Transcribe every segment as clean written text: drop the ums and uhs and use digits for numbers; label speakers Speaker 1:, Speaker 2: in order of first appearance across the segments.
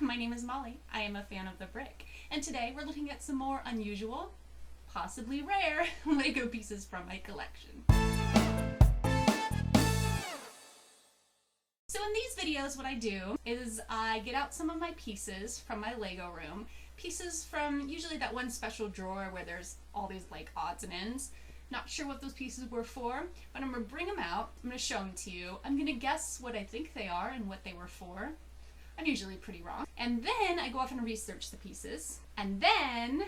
Speaker 1: my name is Molly. I am a fan of the brick, and today we're looking at some more unusual, possibly rare, Lego pieces from my collection. So in these videos what I do is I get out some of my pieces from my Lego room, pieces from usually that one special drawer where there's all these like odds and ends. Not sure what those pieces were for, but I'm going to bring them out, I'm going to show them to you, I'm going to guess what I think they are and what they were for. I'm usually pretty wrong. And then I go off and research the pieces, and then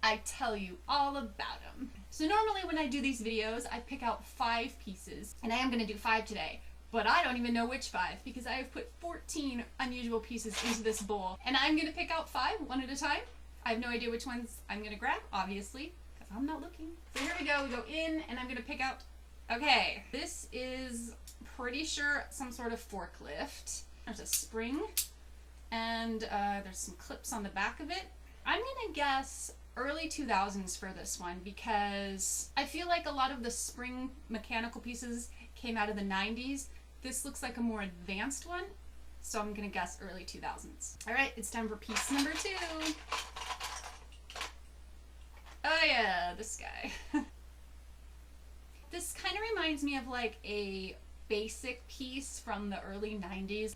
Speaker 1: I tell you all about them. So normally when I do these videos, I pick out 5 pieces, and I am going to do 5 today. But I don't even know which 5 because I have put 14 unusual pieces into this bowl, and I'm going to pick out 5 one at a time. I have no idea which ones I'm going to grab, obviously, because I'm not looking. So here we go in, and I'm going to pick out, okay, this is pretty sure some sort of forklift. There's a spring, and there's some clips on the back of it. I'm gonna guess early 2000s for this one because I feel like a lot of the spring mechanical pieces came out of the 90s. This looks like a more advanced one, so I'm gonna guess early 2000s. All right, it's time for piece number 2. Oh yeah, this guy. This kind of reminds me of like a basic piece from the early 90s,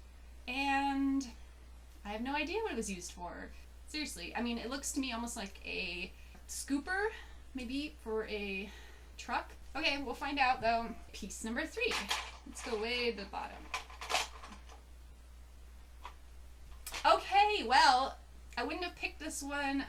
Speaker 1: and I have no idea what it was used for. Seriously, I mean, it looks to me almost like a scooper, maybe for a truck. Okay, we'll find out though. Piece number 3. Let's go way to the bottom. Okay, well, I wouldn't have picked this one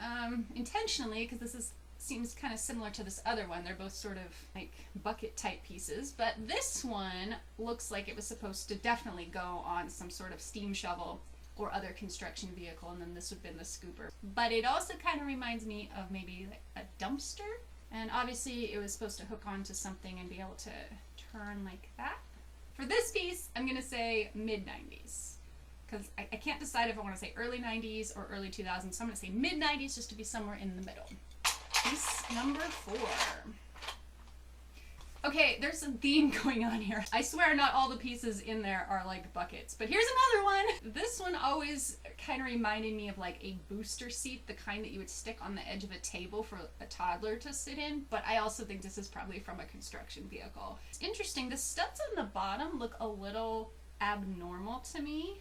Speaker 1: intentionally because seems kind of similar to this other one. They're both sort of like bucket type pieces, but this one looks like it was supposed to definitely go on some sort of steam shovel or other construction vehicle, and then this would have been the scooper. But it also kind of reminds me of maybe like a dumpster, and obviously it was supposed to hook onto something and be able to turn like that. For this piece, I'm gonna say mid-90s, because I can't decide if I want to say early 90s or early 2000s, so I'm gonna say mid-90s just to be somewhere in the middle. Piece number 4. Okay, there's some theme going on here. I swear not all the pieces in there are like buckets, but here's another one. This one always kind of reminded me of like a booster seat, the kind that you would stick on the edge of a table for a toddler to sit in, but I also think this is probably from a construction vehicle. It's interesting, the studs on the bottom look a little abnormal to me.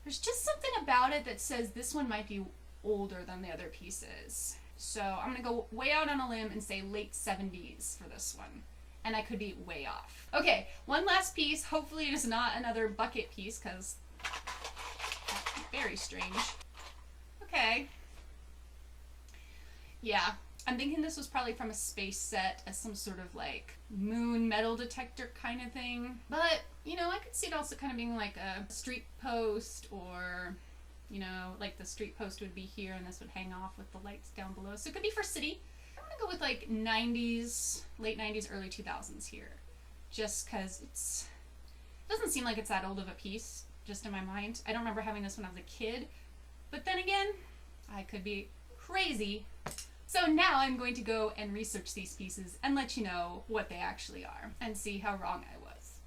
Speaker 1: There's just something about it that says this one might be older than the other pieces. So I'm gonna go way out on a limb and say late 70s for this one. And I could be way off. Okay, one last piece. Hopefully it is not another bucket piece, because that's very strange. Okay. Yeah, I'm thinking this was probably from a space set as some sort of like moon metal detector kind of thing. But, you know, I could see it also kind of being like a street post, or, you know, like the street post would be here and this would hang off with the lights down below. So it could be for city. I'm gonna go with like 90s, late 90s, early 2000s here, just because it doesn't seem like it's that old of a piece, just in my mind. I don't remember having this when I was a kid, but then again, I could be crazy. So now I'm going to go and research these pieces and let you know what they actually are and see how wrong I was.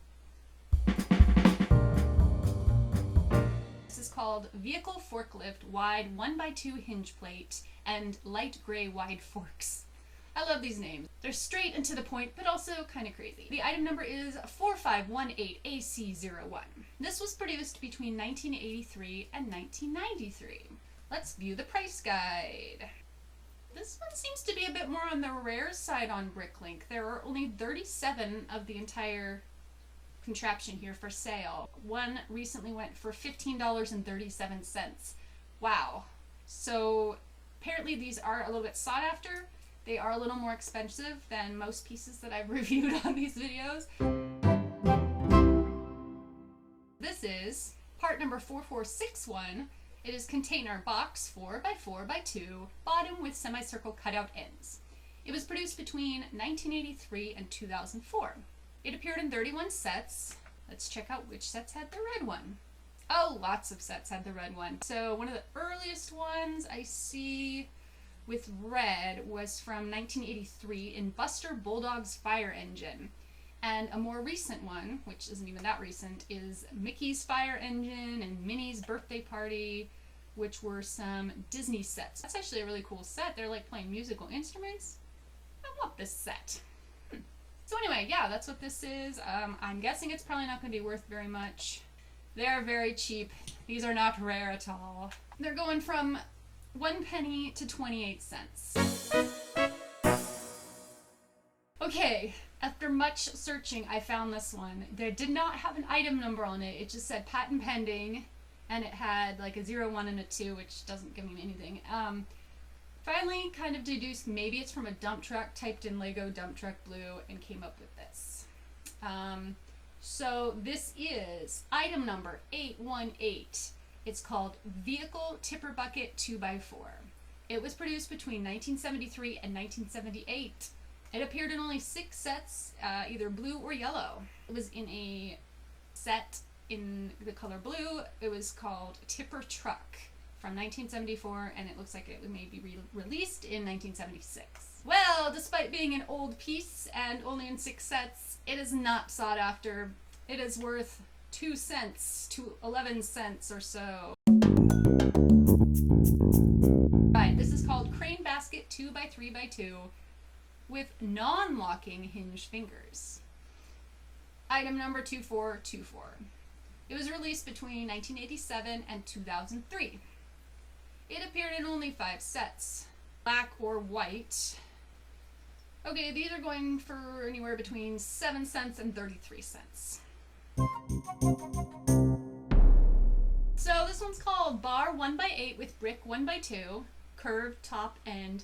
Speaker 1: This is called Vehicle Forklift Wide 1x2 Hinge Plate and Light Gray Wide Forks. I love these names. They're straight and to the point, but also kind of crazy. The item number is 4518AC01. This was produced between 1983 and 1993. Let's view the price guide. This one seems to be a bit more on the rare side on Bricklink. There are only 37 of the entire contraption here for sale. One recently went for $15.37. Wow. So apparently these are a little bit sought after. They are a little more expensive than most pieces that I've reviewed on these videos. This is part number 4461. It is container box 4x4x2, bottom with semicircle cutout ends. It was produced between 1983 and 2004. It appeared in 31 sets. Let's check out which sets had the red one. Oh, lots of sets had the red one. So one of the earliest ones I see with red was from 1983 in Buster Bulldog's fire engine. And a more recent one, which isn't even that recent, is Mickey's fire engine and Minnie's birthday party. which were some Disney sets. That's actually a really cool set. They're like playing musical instruments. I want this set. So anyway, yeah, that's what this is. I'm guessing it's probably not going to be worth very much. They're very cheap. These are not rare at all. They're going from 1 penny to 28 cents. Okay, after much searching, I found this one. They did not have an item number on it. It just said patent pending, and it had like a 0, 1, and a 2, which doesn't give me anything. Finally kind of deduced maybe it's from a dump truck, typed in Lego dump truck blue, and came up with this. So this is item number 818. It's called Vehicle Tipper Bucket 2x4. It was produced between 1973 and 1978. It appeared in only 6 sets, either blue or yellow. It was in a set in the color blue. It was called Tipper Truck from 1974, and it looks like it may be released in 1976. Well, despite being an old piece and only in 6 sets, it is not sought after. It is worth 2 cents to 11 cents or so. Right, this is called Crane Basket 2x3x2 with non-locking hinge fingers. Item number 2424. It was released between 1987 and 2003. It appeared in only 5 sets, black or white. Okay, these are going for anywhere between 7 cents and 33 cents. So this one's called Bar 1x8 with Brick 1x2, curved top end,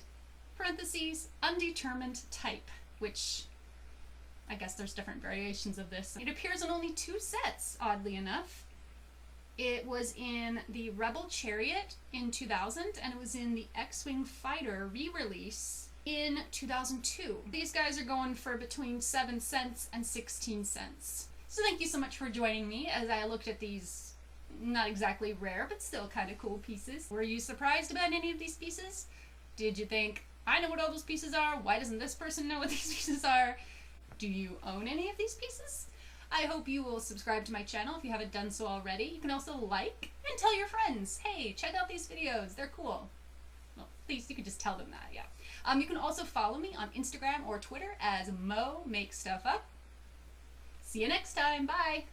Speaker 1: parentheses, undetermined type, which I guess there's different variations of this. It appears in only 2 sets, oddly enough. It was in the Rebel Chariot in 2000, and it was in the X-Wing Fighter re-release in 2002. These guys are going for between 7 cents and 16 cents. So thank you so much for joining me as I looked at these not exactly rare, but still kind of cool pieces. Were you surprised about any of these pieces? Did you think, I know what all those pieces are, why doesn't this person know what these pieces are? Do you own any of these pieces? I hope you will subscribe to my channel if you haven't done so already. You can also like and tell your friends, hey, check out these videos, they're cool. Well, please, you could just tell them that, yeah. You can also follow me on Instagram or Twitter as Mo Makes Stuff Up. See you next time, bye!